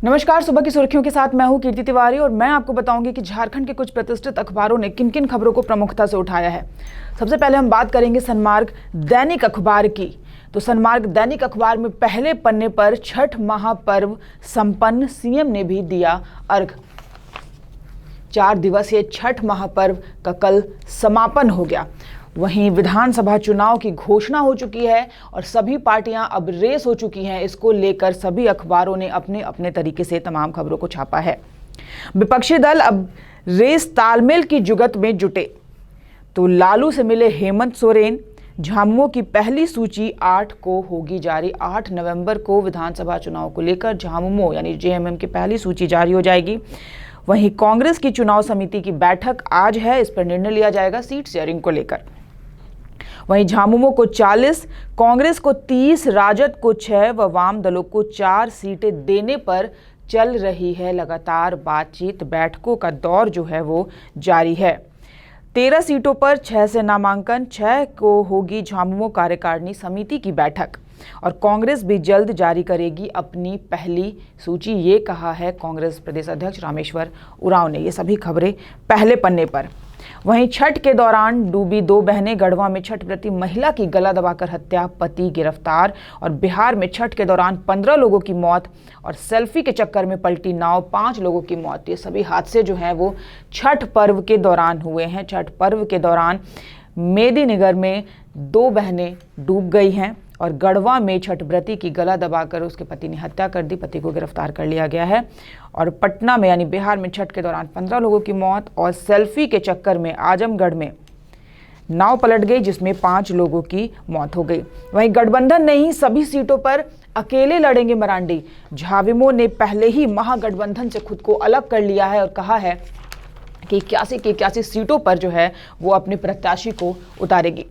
नमस्कार। सुबह की सुर्खियों के साथ मैं हूं कीर्ति तिवारी और मैं आपको बताऊंगी कि झारखंड के कुछ प्रतिष्ठित अखबारों ने किन किन खबरों को प्रमुखता से उठाया है। सबसे पहले हम बात करेंगे सन्मार्ग दैनिक अखबार की। तो सन्मार्ग दैनिक अखबार में पहले पन्ने पर छठ महापर्व संपन्न, सीएम ने भी दिया अर्घ। 4 दिवसीय छठ महापर्व का कल समापन हो गया। वहीं विधानसभा चुनाव की घोषणा हो चुकी है और सभी पार्टियां अब रेस हो चुकी हैं। इसको लेकर सभी अखबारों ने अपने अपने तरीके से तमाम खबरों को छापा है। विपक्षी दल अब रेस तालमेल की जुगत में जुटे। तो लालू से मिले हेमंत सोरेन। झामुमो की पहली सूची 8 को होगी जारी। 8 नवंबर को विधानसभा चुनाव को लेकर झामुमो यानी जेएमएम की पहली सूची जारी हो जाएगी। वहीं कांग्रेस की चुनाव समिति की बैठक आज है, इस पर निर्णय लिया जाएगा सीट शेयरिंग को लेकर। वहीं झामुमो को 40, कांग्रेस को 30, राजद को 6 व वाम दलों को 4 सीटें देने पर चल रही है लगातार बातचीत। बैठकों का दौर जो है वो जारी है। 13 सीटों पर 6 से नामांकन। 6 को होगी झामुमो कार्यकारिणी समिति की बैठक और कांग्रेस भी जल्द जारी करेगी अपनी पहली सूची, ये कहा है कांग्रेस प्रदेश अध्यक्ष रामेश्वर उरांव ने। ये सभी खबरें पहले पन्ने पर। वहीं छठ के दौरान डूबी 2 बहनें। गढ़वा में छठ व्रती महिला की गला दबाकर हत्या, पति गिरफ्तार। और बिहार में छठ के दौरान 15 लोगों की मौत और सेल्फी के चक्कर में पलटी नाव, 5 लोगों की मौत। ये सभी हादसे जो हैं वो छठ पर्व के दौरान हुए हैं। छठ पर्व के दौरान मेदिनीनगर में 2 बहनें डूब गई हैं और गढ़वा में छठ व्रती की गला दबाकर उसके पति ने हत्या कर दी। पति को गिरफ्तार कर लिया गया है। और पटना में यानी बिहार में छठ के दौरान 15 लोगों की मौत और सेल्फी के चक्कर में आजमगढ़ में नाव पलट गई जिसमें 5 लोगों की मौत हो गई। वहीं गठबंधन नहीं, सभी सीटों पर अकेले लड़ेंगे मरांडी। झाविमो ने पहले ही महागठबंधन से खुद को अलग कर लिया है और कहा है कि 81 सीटों पर जो है वो अपने प्रत्याशी को उतारेगी।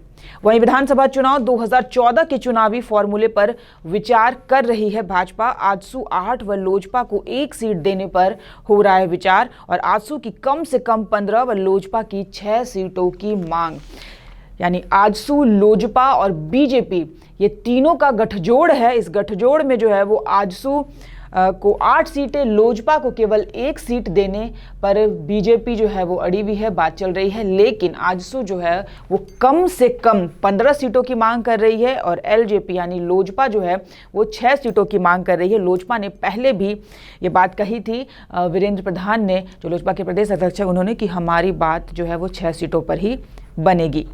वहीं विधानसभा चुनाव 2014 के चुनावी फॉर्मूले पर विचार कर रही है भाजपा। आजसू 8 व लोजपा को 1 सीट देने पर हो रहा है विचार और आजसू की कम से कम 15 व लोजपा की 6 सीटों की मांग। यानी आजसू, लोजपा और बीजेपी ये तीनों का गठजोड़ है। इस गठजोड़ में जो है वो आजसू को 8 सीटें, लोजपा को केवल 1 सीट देने पर बीजेपी जो है वो अड़ी हुई है। बात चल रही है, लेकिन आजसू जो है वो कम से कम 15 सीटों की मांग कर रही है और एलजेपी यानी लोजपा जो है वो 6 सीटों की मांग कर रही है। लोजपा ने पहले भी ये बात कही थी, वीरेंद्र प्रधान ने, जो लोजपा के प्रदेश अध्यक्ष हैं, उन्होंने कि हमारी बात जो है वो 6 सीटों पर ही बनेगी।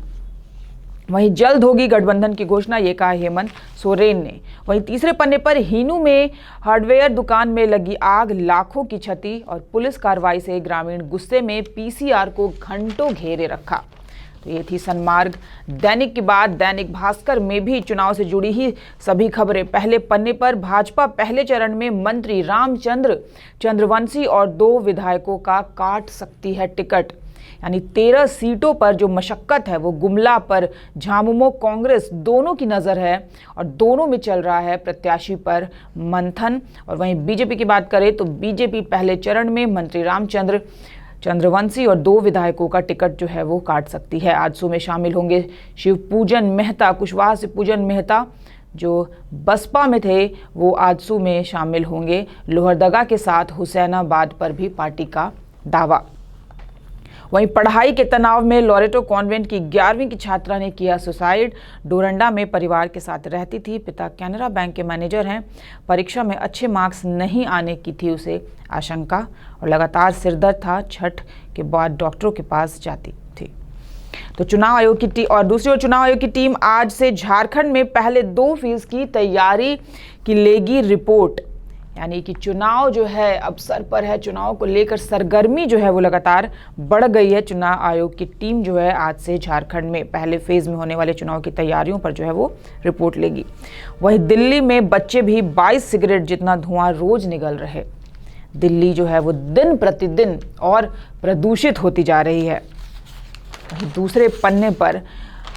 वहीं जल्द होगी गठबंधन की घोषणा, ये कहा हेमंत सोरेन ने। वहीं तीसरे पन्ने पर हीनू में हार्डवेयर दुकान में लगी आग, लाखों की क्षति और पुलिस कार्रवाई से ग्रामीण गुस्से में पीसीआर को घंटों घेरे रखा। तो ये थी सन्मार्ग दैनिक की बात। दैनिक भास्कर में भी चुनाव से जुड़ी ही सभी खबरें पहले पन्ने पर। भाजपा पहले चरण में मंत्री रामचंद्र चंद्रवंशी और 2 विधायकों का काट सकती है टिकट। यानी 13 सीटों पर जो मशक्कत है वो गुमला पर झामुमो कांग्रेस दोनों की नज़र है और दोनों में चल रहा है प्रत्याशी पर मंथन। और वहीं बीजेपी की बात करें तो बीजेपी पहले चरण में मंत्री रामचंद्र चंद्रवंशी और 2 विधायकों का टिकट जो है वो काट सकती है। आजसू में शामिल होंगे शिवपूजन मेहता, कुशवाहा शिवपूजन मेहता जो बसपा में थे वो आजसू में शामिल होंगे। लोहरदगा के साथ हुसैनाबाद पर भी पार्टी का दावा। वहीं पढ़ाई के तनाव में लोरेटो कॉन्वेंट की 11वीं की छात्रा ने किया सुसाइड। डोरंडा में परिवार के साथ रहती थी। पिता कैनरा बैंक के मैनेजर हैं। परीक्षा में अच्छे मार्क्स नहीं आने की थी उसे आशंका और लगातार सिरदर्द था। छठ के बाद डॉक्टरों के पास जाती थी। तो चुनाव आयोग की टीम आज से झारखंड में पहले 2 फेज की तैयारी की लेगी रिपोर्ट। यानी कि चुनाव जो है अब सर पर है। चुनाव को लेकर सरगर्मी जो है वो लगातार बढ़ गई है। चुनाव आयोग की टीम जो है आज से झारखंड में पहले फेज में होने वाले चुनाव की तैयारियों पर जो है वो रिपोर्ट लेगी। वहीं दिल्ली में बच्चे भी 22 सिगरेट जितना धुआं रोज निगल रहे। दिल्ली जो है वो दिन प्रतिदिन और प्रदूषित होती जा रही है। वहीं दूसरे पन्ने पर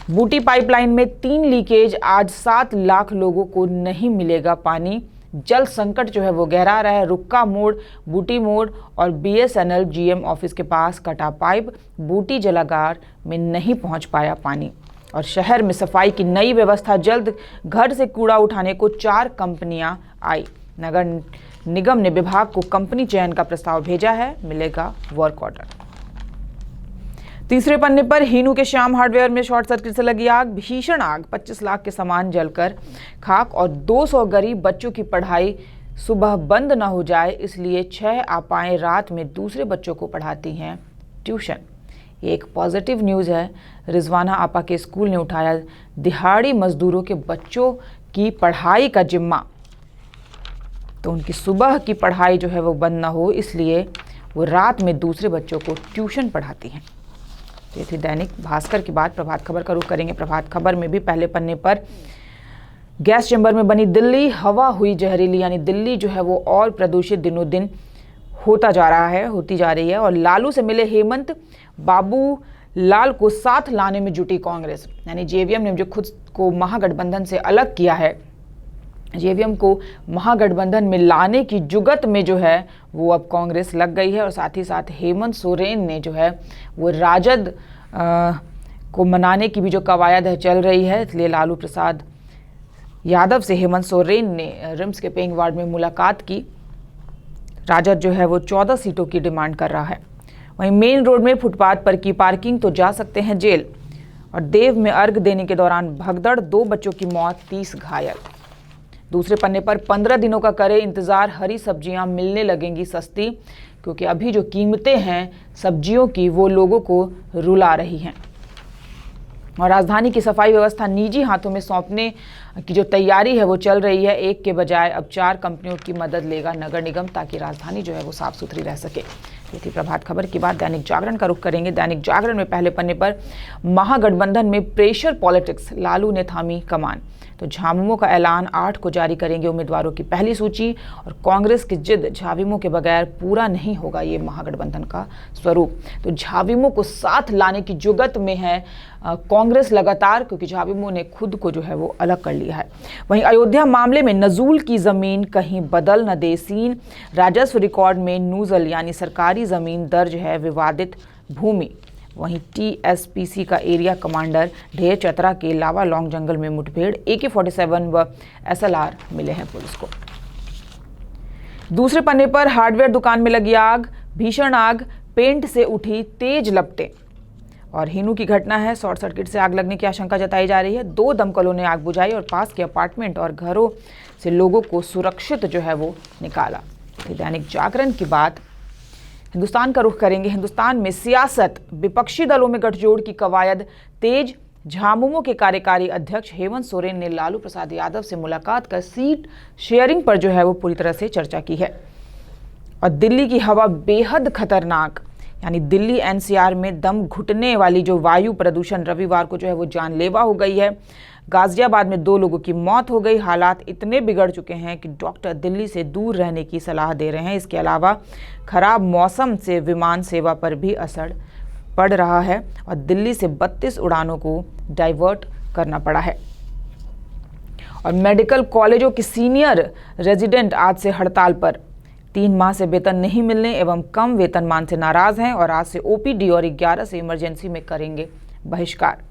बूटी पाइपलाइन में 3 लीकेज, आज 7 लाख लोगों को नहीं मिलेगा पानी। जल संकट जो है वो गहरा रहा है। रुक्का मोड़, बूटी मोड़ और बीएसएनएल जीएम ऑफिस के पास कटा पाइप। बूटी जलागार में नहीं पहुंच पाया पानी और शहर में सफाई की नई व्यवस्था जल्द। घर से कूड़ा उठाने को 4 कंपनियां आई। नगर निगम ने विभाग को कंपनी चयन का प्रस्ताव भेजा है, मिलेगा वर्क ऑर्डर। तीसरे पन्ने पर हीनू के श्याम हार्डवेयर में शॉर्ट सर्किट से लगी आग, भीषण आग, 25 लाख के सामान जलकर खाक और 200 गरीब बच्चों की पढ़ाई सुबह बंद न हो जाए इसलिए 6 आपाएं रात में दूसरे बच्चों को पढ़ाती हैं ट्यूशन। ये एक पॉजिटिव न्यूज़ है। रिजवाना आपा के स्कूल ने उठाया दिहाड़ी मजदूरों के बच्चों की पढ़ाई का जिम्मा, तो उनकी सुबह की पढ़ाई जो है वो बंद ना हो इसलिए वो रात में दूसरे बच्चों को ट्यूशन पढ़ाती हैं। तो ये थी दैनिक भास्कर की बात। प्रभात खबर का रुख करेंगे। प्रभात खबर में भी पहले पन्ने पर गैस चैम्बर में बनी दिल्ली, हवा हुई जहरीली, यानी दिल्ली जो है वो और प्रदूषित दिनों दिन होती जा रही है। और लालू से मिले हेमंत, बाबू लाल को साथ लाने में जुटी कांग्रेस, यानी जेवीएम ने जो खुद को महागठबंधन से अलग किया है, जेवीएम को महागठबंधन में लाने की जुगत में जो है वो अब कांग्रेस लग गई है। और साथ ही साथ हेमंत सोरेन ने जो है वो राजद को मनाने की भी जो कवायद है चल रही है, इसलिए लालू प्रसाद यादव से हेमंत सोरेन ने रिम्स के पेइंग वार्ड में मुलाकात की। राजद जो है वो 14 सीटों की डिमांड कर रहा है। वहीं मेन रोड में फुटपाथ पर की पार्किंग तो जा सकते हैं जेल। और देव में अर्घ देने के दौरान भगदड़, 2 बच्चों की मौत, 30 घायल। दूसरे पन्ने पर 15 दिनों का करे इंतजार, हरी सब्जियां मिलने लगेंगी सस्ती, क्योंकि अभी जो कीमतें हैं सब्जियों की वो लोगों को रुला रही हैं। और राजधानी की सफाई व्यवस्था निजी हाथों में सौंपने की जो तैयारी है वो चल रही है। एक के बजाय अब 4 कंपनियों की मदद लेगा नगर निगम, ताकि राजधानी जो है वो साफ सुथरी रह सके। ये थी प्रभात खबर की बात। दैनिक जागरण का रुख करेंगे। दैनिक जागरण में पहले पन्ने पर महागठबंधन में प्रेशर पॉलिटिक्स, लालू ने थामी कमान। तो झामुमो का ऐलान, 8 को जारी करेंगे उम्मीदवारों की पहली सूची। और कांग्रेस की जिद, झाविमो के बगैर पूरा नहीं होगा ये महागठबंधन का स्वरूप। तो झाविमो को साथ लाने की जुगत में है कांग्रेस लगातार, क्योंकि झाविमो ने खुद को जो है वो अलग कर लिया है। वहीं अयोध्या मामले में नजूल की जमीन कहीं बदल न दे सीन, राजस्व रिकॉर्ड में नूजल यानी सरकारी जमीन दर्ज है विवादित भूमि। वहीं टीएसपीसी का एरिया कमांडर ढेर चतरा के लावा लॉन्ग जंगल में मुठभेड़, AK-47 व SLR मिले हैं पुलिस को। दूसरे पन्ने पर हार्डवेयर दुकान में लगी आग, भीषण आग, पेंट से उठी तेज लपटें। और हीनू की घटना है, शॉर्ट सर्किट से आग लगने की आशंका जताई जा रही है। 2 दमकलों ने आग बुझाई और पास के अपार्टमेंट और घरों से लोगों को सुरक्षित जो है वो निकाला। दैनिक जागरण की बात। हिंदुस्तान का रुख करेंगे। हिंदुस्तान में सियासत, विपक्षी दलों में गठजोड़ की कवायद तेज, झामुमो के कार्यकारी अध्यक्ष हेमंत सोरेन ने लालू प्रसाद यादव से मुलाकात कर सीट शेयरिंग पर जो है वो पूरी तरह से चर्चा की है। और दिल्ली की हवा बेहद खतरनाक, यानी दिल्ली NCR में दम घुटने वाली जो वायु प्रदूषण रविवार को जो है वो जानलेवा हो गई है। गाजियाबाद में 2 लोगों की मौत हो गई। हालात इतने बिगड़ चुके हैं कि डॉक्टर दिल्ली से दूर रहने की सलाह दे रहे हैं। इसके अलावा खराब मौसम से विमान सेवा पर भी असर पड़ रहा है और दिल्ली से 32 उड़ानों को डाइवर्ट करना पड़ा है। और मेडिकल कॉलेजों की सीनियर रेजिडेंट आज से हड़ताल पर, 3 माह से वेतन नहीं मिलने एवं कम वेतनमान से नाराज हैं और आज से OPD और 11 से इमरजेंसी में करेंगे बहिष्कार।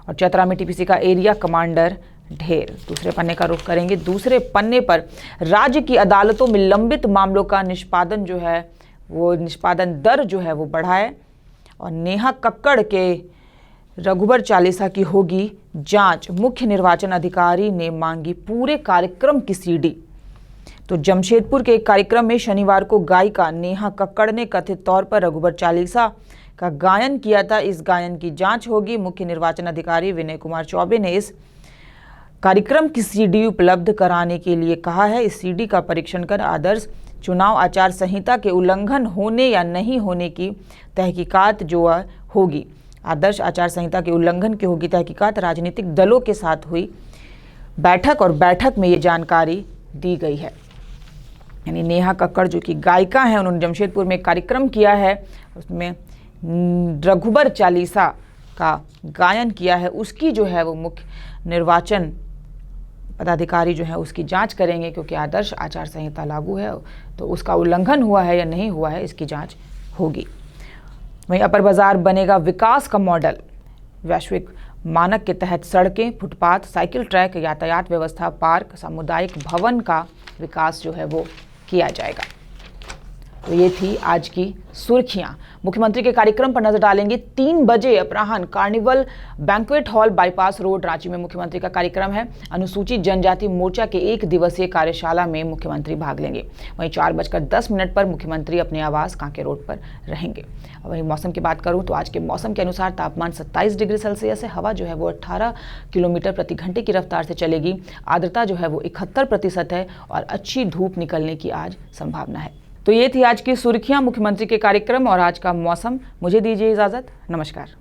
और चतरा में TPC का एरिया कमांडर ढेर। दूसरे पन्ने का रुख करेंगे। दूसरे पन्ने पर राज्य की अदालतों में लंबित मामलों का निष्पादन जो है वो निष्पादन दर जो है वो बढ़ा है। और नेहा कक्कड़ के रघुबर चालीसा की होगी जांच, मुख्य निर्वाचन अधिकारी ने मांगी पूरे कार्यक्रम की CD। तो जमशेदपुर के एक कार्यक्रम में शनिवार को गायिका नेहा कक्कड़ ने कथित तौर पर रघुबर चालीसा का गायन किया था। इस गायन की जांच होगी। मुख्य निर्वाचन अधिकारी विनय कुमार चौबे ने इस कार्यक्रम की CD उपलब्ध कराने के लिए कहा है। इस CD का परीक्षण कर आदर्श चुनाव आचार संहिता के उल्लंघन होने या नहीं होने की तहकीकात जो होगी। आदर्श आचार संहिता के उल्लंघन की होगी तहकीकात। राजनीतिक दलों के साथ हुई बैठक और बैठक में ये जानकारी दी गई है। यानी नेहा कक्कड़ जो कि गायिका हैं, उन्होंने जमशेदपुर में एक कार्यक्रम किया है, उसमें रघुबर चालीसा का गायन किया है। उसकी जो है वो मुख्य निर्वाचन पदाधिकारी जो है उसकी जांच करेंगे, क्योंकि आदर्श आचार संहिता लागू है तो उसका उल्लंघन हुआ है या नहीं हुआ है इसकी जांच होगी। वहीं अपर बाजार बनेगा विकास का मॉडल। वैश्विक मानक के तहत सड़कें, फुटपाथ, साइकिल ट्रैक, यातायात व्यवस्था, पार्क, सामुदायिक भवन का विकास जो है वो किया जाएगा। तो ये थी आज की सुर्खियां। मुख्यमंत्री के कार्यक्रम पर नजर डालेंगे। 3 बजे अपराह्न carnival banquet hall, bypass road, Ranchi में मुख्यमंत्री का कार्यक्रम है। अनुसूचित जनजाति मोर्चा के 1 दिवसीय कार्यशाला में मुख्यमंत्री भाग लेंगे। वहीं 4:10 पर मुख्यमंत्री अपने आवास कांके रोड पर रहेंगे। वहीं मौसम की बात करूं तो आज के मौसम के अनुसार तापमान 27 डिग्री सेल्सियस है। हवा जो है वो 18 किलोमीटर प्रति घंटे की रफ्तार से चलेगी। आर्द्रता जो है वो 71% है और अच्छी धूप निकलने की आज संभावना है। तो ये थी आज की सुर्खियां, मुख्यमंत्री के कार्यक्रम और आज का मौसम। मुझे दीजिए इजाजत। नमस्कार।